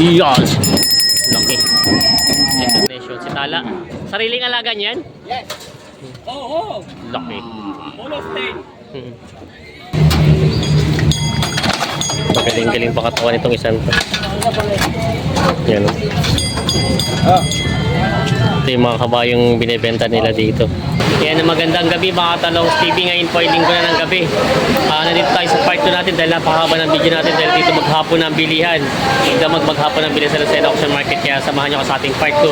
Yan. Laki. International si Tala. Sariling alaga niyan? Yes. Oo. Laki. Full of pain. Magaling-galing pa katawan itong isang to. Yan. Ito yung mga kabayong binibenta nila dito. Kaya na magandang gabi mga Talongs TV. Ngayon po ay linggo na ng gabi. Nandito tayo sa part 2 natin dahil napakahaba ng video natin dahil dito maghapon ng bilihan. Maghapon ng bilihan sa Lucena Auction Market. Kaya samahan nyo ko sa ating part 2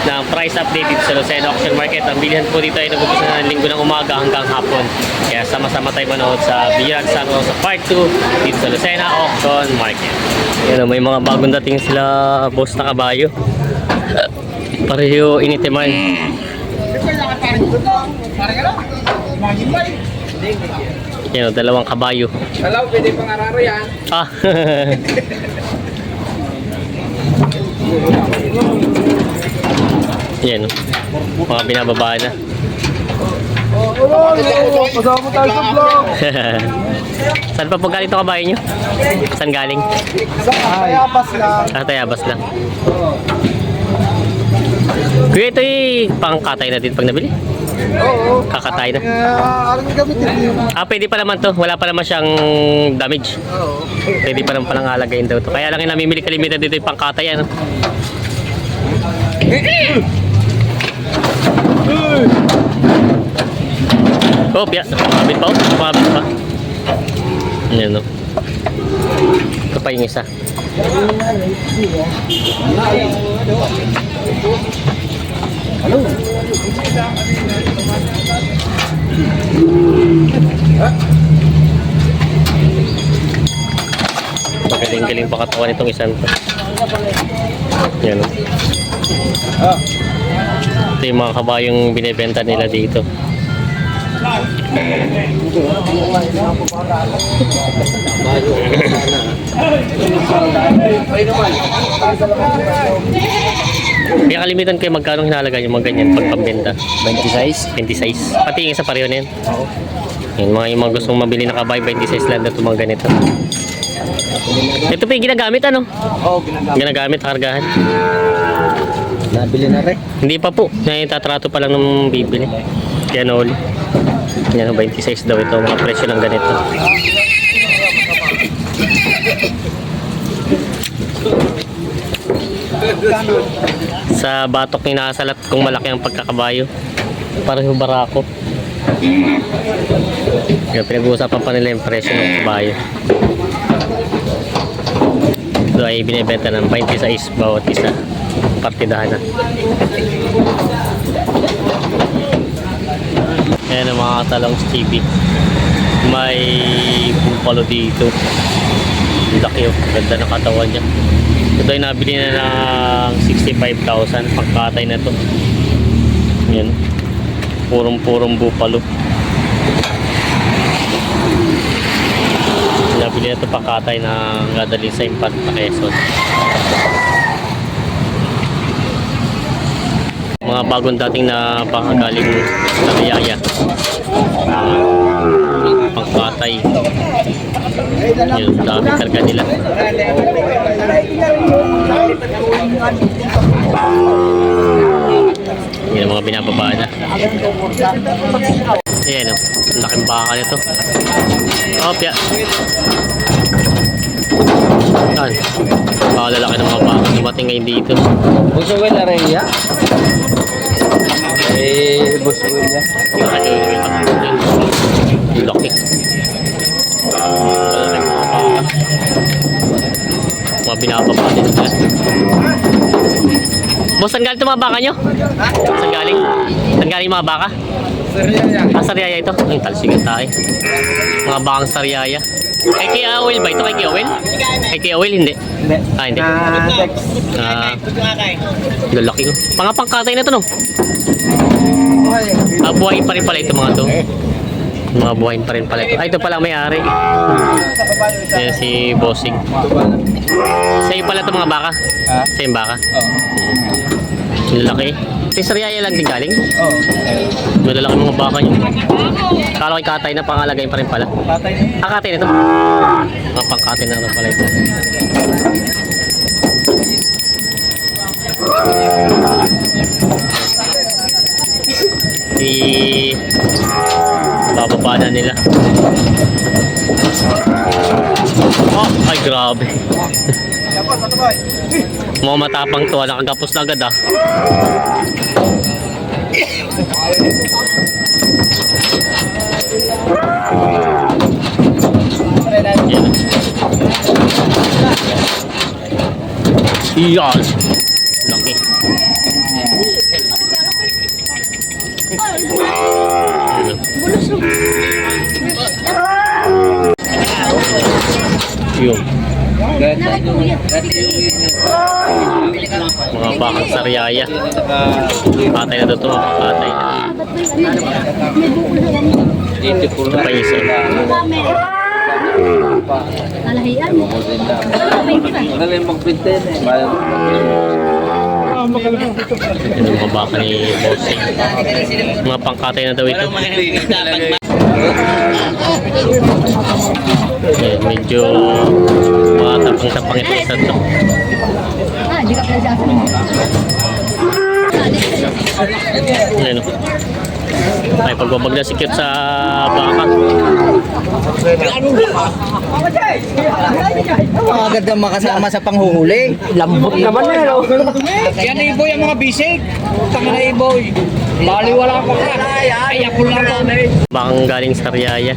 ng price update dito sa Lucena Auction Market. Ang bilihan po dito ay nag-umpisa na ng linggo ng umaga hanggang hapon. Kaya sama-sama tayo manood sa bilihan sa part 2 dito sa Lucena Auction Market. Yan, may mga bagong dating sila boss na kabayo. Pareho initiman. Yan o, dalawang kabayo. Dalaw, pwede pang araro yan. Yan o, mga binababa na. Kasama tayo sa vlog. Saan pa po galing ito kabayo nyo? Saan galing? Sa Tayabas lang. Tayabas lang. Kuya, ito pangkatay na din pag nabili? Oo. Kakatay na. Aring gamitin yun. Pwede pa naman to. Wala pa naman siyang damage. Oo. Pwede pa naman palang alagayin daw to. Kaya lang yung namimili kalimitan dito yung pangkatay. Ano? Oh, piya. Kumabit pa. Kumabit pa. Ayan o. Ito pa yung isa. Magaling-galing pa katawan itong isang to. Yan o. Ito yung mga kabayong binibenta nila dito. Kaya kalimitan kayo magkano hinalaga yung mga ganyan pag pambenta? 26. 26. Pati yung isa pareho na yun. Yung mga gustong mabili na kabay, 26 lang na ito mga ganito. Ito pa yung ginagamit ano? Oo, ginagamit. Ginagamit, kargahan. Nabili na rin. Hindi pa po. Tatrato pa lang ng bibili. Kaya na uli. Yan, 26 daw ito. Mga presyo ng ganito. Sa batok ni nakasalat kung malaki ang pagkakabayo. Pareho barako. Kaya pinag-uusapan pa nila yung presyo ng kabayo. Ito ay binibenta ng 26 bawat isa. Partidahan na. Ayan ang mga Talongs TV. May buffalo dito. Laki o. Ganda na katawan niya. Ito ay nabili na ng 65,000. Pagkatay na to. Ayan. Purong buffalo. Nabili na ito pagkatay na gadali sa Infanta Quezon. Mga bagong dating na pakagaling sa Riyaya. Pangkatay. Yung dami karga nila. Yan ang mga binababa na. Ayan o. Ang laking baka nito. Opya. Yan. Baka lalaki ng mga baka. Dumating ngayon dito. Busuin na rin ya? Busuin niya. Laki. Mga binababa din sila. Boss, saan galing ito mga baka nyo? Saan galing? Saan galing mga baka? Sariaya. Sariaya ito? Ay, talsigan tayo. Mga bakang sariaya. Kay Kia Oil ba ito? Kay Kia Oil? Kay Kia Oil, hindi? Hindi. Hindi. Tex. Lalaki ko. Mga pangkatay na ito, no? Buhayin pa rin pala ito mga ito. Mga buhayin pa rin pala ito. Ay, ito pala may-ari. Yan si Bossing. Sa'yo pala ito mga baka? Sa'yo yung baka? Oo. Lalaki. Ito yung sariaya lang din galing? Oo. Lalaki mga baka nyo. Kala ko'y katay na pangalagayin pa rin pala. Patay na. Katay na ito. Mga pangkatay na rin pala ito. Bababa na nila. Oh, ay grabe. Mga matapang to, nakagapos na agad ah. Yan. Laki. Yun. Mga bakang sariaya. Patay na dito, mga patay na. Ito pa isa. Alahian. Wala yung magpintin eh. Ito mga baka ni Bossing. Mga pangkatay na daw ito. Medyo mga tapang-tapang ito isa to. Di ka pala sasabihin. Ayan o. May pagbabag na sikit sa baka. Agad ang makasama sa panghuhuli. Lambot naman na, no? Yan iboy ang mga bisig. Tanga na iboy. Baliwala ko ka. Ay, ako lang ako. Bakang galing sa Riyaya.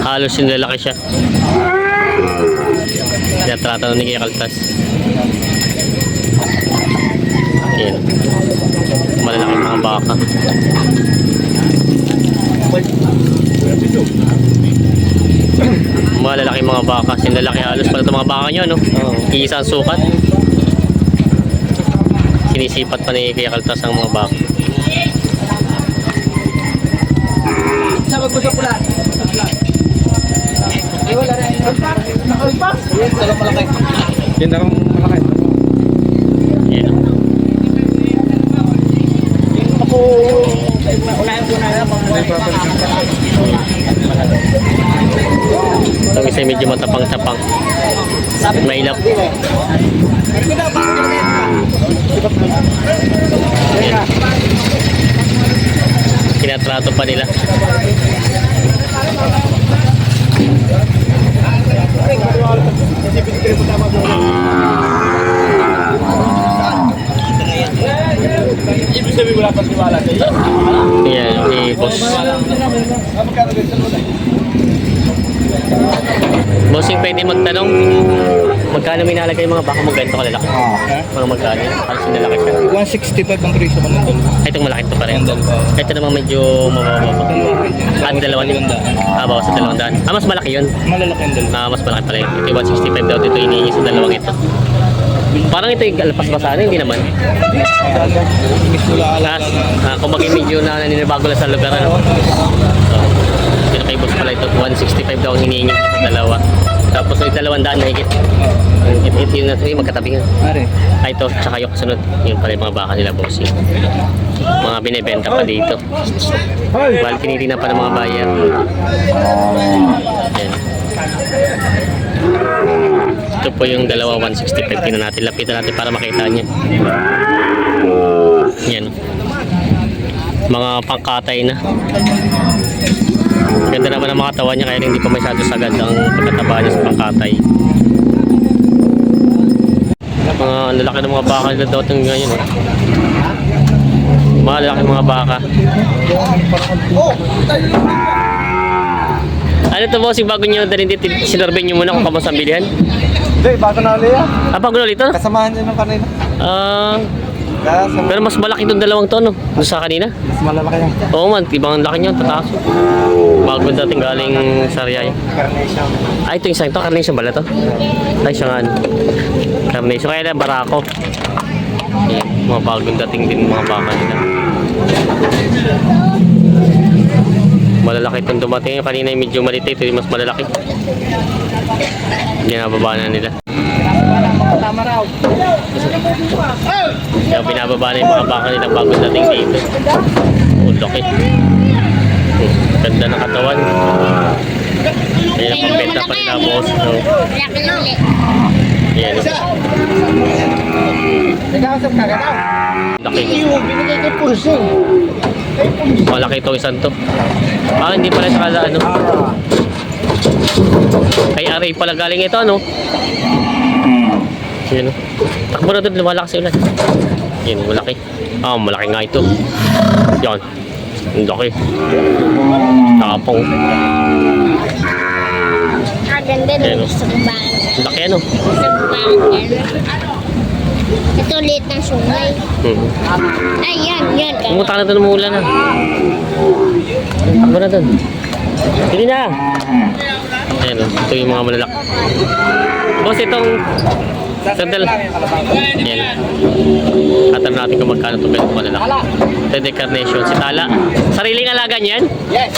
Halos yung lalaki siya. Tinatrata ni Kuya Kaltas. Ayan. Malalaki mga baka. Malalaki mga baka. Sinlalaki halos pala itong mga baka nyo, no? Iisa ang sukat. Sinisipat pa ni Kuya Kaltas ang mga baka. Sabag ko sa pula. Ay, wala na. Nakalpas? Yes, talagang malaki. Yan na kang malaki. Ayan. Ako, unahin ko na yan. Itong isa medyo matapang-tapang. Mailap. Ayan. Kinatrato pa nila. Ibig sabihin wala pang tiwala sa iyo. Ayan, si boss. Bossing, pwede magtanong magkano may nalagay yung mga baka mo ganito kalalaki? Mga magkano? Halos yung lalaki siya. 165 ang presyo mo nito. Ay, itong malaki ito pa rin. Ito namang medyo mababa. Ah, dalawa din. Bawas sa 200. Mas malaki yun. Malalaki ang dalawa. Mas malaki pala yun. Ito yung 165 daw dito hinihingi sa dalawang ito. Parang ito yung alpas-basana, hindi naman. Kung maging medyo na naninibago lang sa lugar, ano? So, yun kay boss pala ito. 165 daw ang hinihingi sa dalawa. Tapos yung 200 na higit. Ito yun na ito, magkatabi nga. Ito, tsaka yung kasunod. Yun pala yung mga baka nila, bossing. Mga binibenta pa dito. While tinitingnan pa ng mga buyer. Yan. Ito po yung dalawa 165. Tingnan natin, lapitan natin para makita niya. Yan. Mga pangkatay na. Ganda naman ang mga tawa niya kaya hindi pa masyado sagad ang pagkataba niya sa pangkatay. Mga lalaki ng mga baka nila daw itong ngayon. Mga lalaki mga baka. Ano ito bossing, bago nyo dalhin dito, sinurvey nyo muna kung kamusta ang bilihan? Hindi, bago na ulit yan. Bago na ulit ito? Kasamahan niya nung kanina. Pero mas malaki itong dalawang to, no? Doon sa kanina. Mas malalaki yan. Oo man, ibang laki nyo, tataas. Bago dating galing sa Riyaya. Carnation. Ay, ito yung isang ito, carnation pala to? Ay, siya nga. Carnation, kaya na barako. Ayan, mga bagong dating din mga baka nila. Malalaki itong dumating. Yung kanina yung medyo maliit, ito yung mas malalaki. Binababa na nila. Tama raw. Kaya binababa na yung mga baka nilang bagong dating dito. Oh, laki. Ganda ng katawan. Kaya pambenta pa nila boss. No? Yan. Laki. Malaki itong isang to. Hindi pala sa kala ano. Kay RA pala galing ito ano. Yan o. Takbo na doon, lumalakas yung ulan. Yan, malaki. Malaki nga ito. Yan. Ang laki. Tapong. Ganda Ayan, ng oh. sumbang. Ang laki ano. Sumbang. Ito ulit ng sungay. Ay, yan. Pumunta na doon, umuulan na. Takbo na doon. Hindi na. Ayan o. Ito yung mga malalaki. Boss, itong sandal. Yan. Atam natin kung magkano ito ganito malalaki. Ito yung carnation. Si Tala. Sariling alaga niyan? Yes.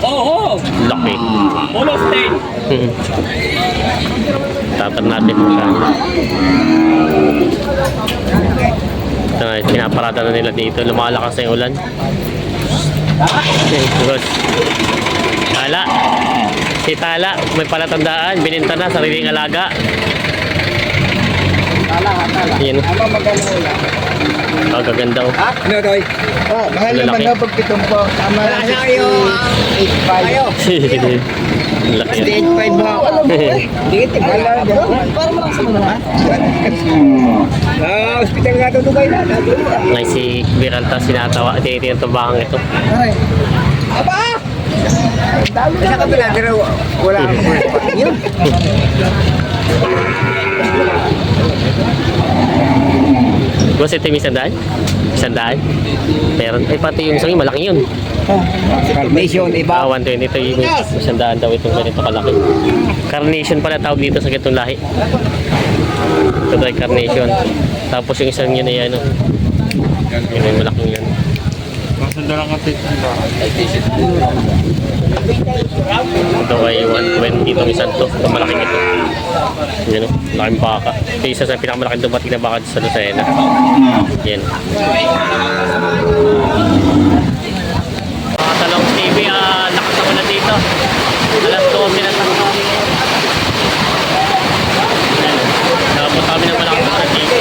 Oo. Laki. Polo stain. Tatam natin kung magkano. Ito na, pinaparada na nila dito. Lumalakas na yung ulan. Good. Tala. Si Tala, may palatandaan. Bininta na, sariling alaga. Yan. Gaganda o. Ano, Roy? Mahal naman Lalaki. na pagkitong po. Tama lang si Ayaw. 8.5. Laki. 8.5 ba? Dito, mahal lang. Para mo lang sa mga ha? Hospital nga ito, Dubai na. Ngay si Viralta sinatawa. Tinitingnan itong bakang ito. Aba! Sa kabila, pero wala akong yun. Boss, ito yung isandaan? Isandaan? Meron. Ay, pati yung isang malaki yun. Carnation, iba. 120. Ito yung isandaan daw itong ganito kalaki. Carnation pala tawag dito sa ganitong lahi. Ito daw ay carnation. Tapos yung isang yun ay ano. Yun ay malaking yun. Ito ay 120 itong isang to. Ito malaking ito. Yan o, laking baka. Ito isa sa pinakamalaking dumating na baka sa Lucena. Yan. Mga Talong TV, lakas ako na dito. Alas 12 na tanghali ngayon. Yan o, nakapot kami ng malaking sa TV.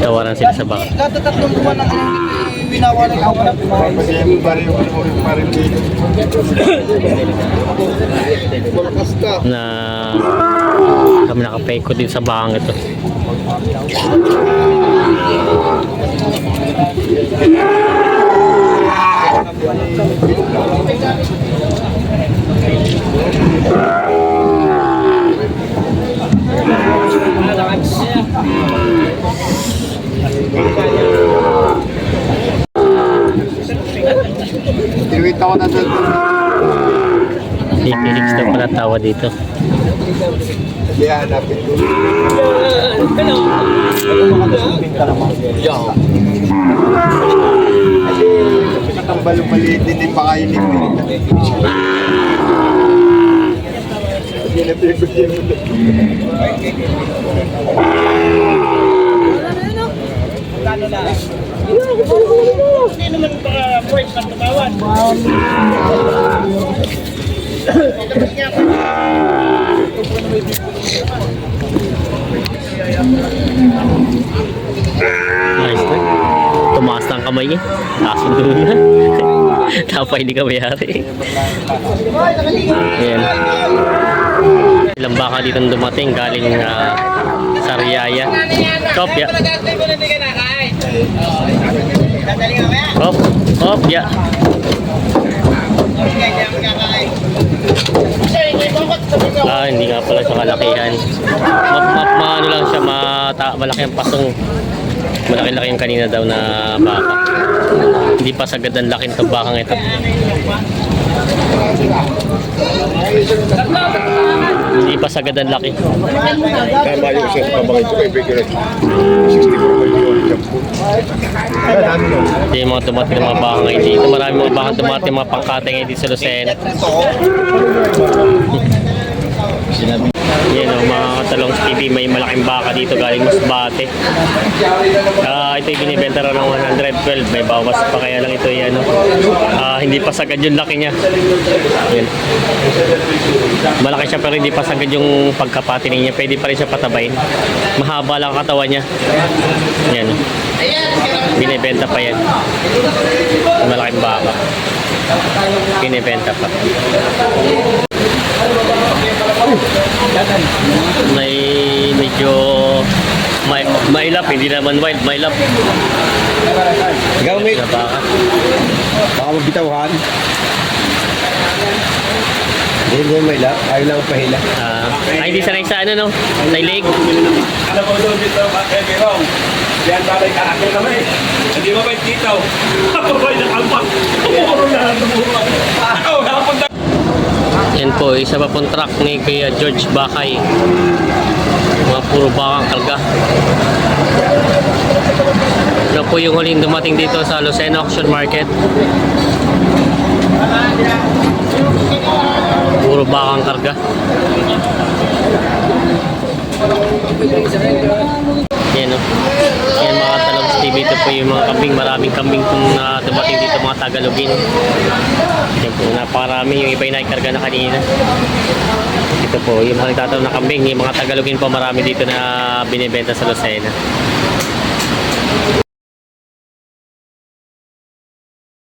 Tawaran sila sa baka. Tatlong buwan na winawala ko. Na kami nakapeko din sa bakang ito. Tiwit ako na doon. 86 daw pala tawa dito. Hindi hanapin ko. Kasi katambalo maliit din pa kayo nito. Hindi na pinagpagyan mo doon. Nice na. Tumaas na ang kamay niya. Taas ang dulo na. Tapos hindi ka mayari. Ayan. Ilang baka dito dumating galing sa Riyaya. Kopya. Kopya. Hindi nga pala siya kalakihan. Maano lang siya, malaki ang pasong. Malaki-laki yung kanina daw na baka. Hindi pa sagad ang laki ng bakang ito. Hindi pa sagad ang laki. Tama yung siya sa pabakit ko kay Becker. 64 million jampo. Ito yung mga dumating ng mga baka ngayon dito. Marami mga baka dumating, mga pangkate ngayon dito sa Lucena. Yan o, mga katalong TV, may malaking baka dito galing Masbate. Ito yung binibenta raw ng 112, may bawas pa, kaya lang ito yan. Hindi pa sagad yung laki niya. Yan. Malaki siya pero hindi pa sagad yung pagkapatining niya. Pwede pa rin siya patabayin. Mahaba lang ang katawan niya. Yan. Binibenta pa yan. Malaking baka. Binibenta pa. May medyo mailap, hindi naman wild, mailap. Ikaw, Mick. Na baka. Baka mabitawhan. Hindi mo may lap. Ayaw lang pahila. Hindi sanay sa ano, no? Sa leg. Ano po doon dito, Bakit Birong? Yan babay ka akin naman eh. Hindi mo ba dito? Ako ba yung alpas? Puro na lang nabuha. Ako, napunta. Yan po, isa pa pong truck ni Kuya George Bakay. Mga puro bakang kalga. Ito po yung huling dumating dito sa Lucena Auction Market. Puro bakang karga. Yan o. Yan mga talong TV. Ito po yung mga kambing. Maraming kambing kung dumating dito, mga Tagalogin. Yan po, napakarami. Yung iba yung naikarga na kanina. Ito po, yung mga nagtatanong na kambing. Yung mga Tagalogin po marami dito na binibenta sa Lucena.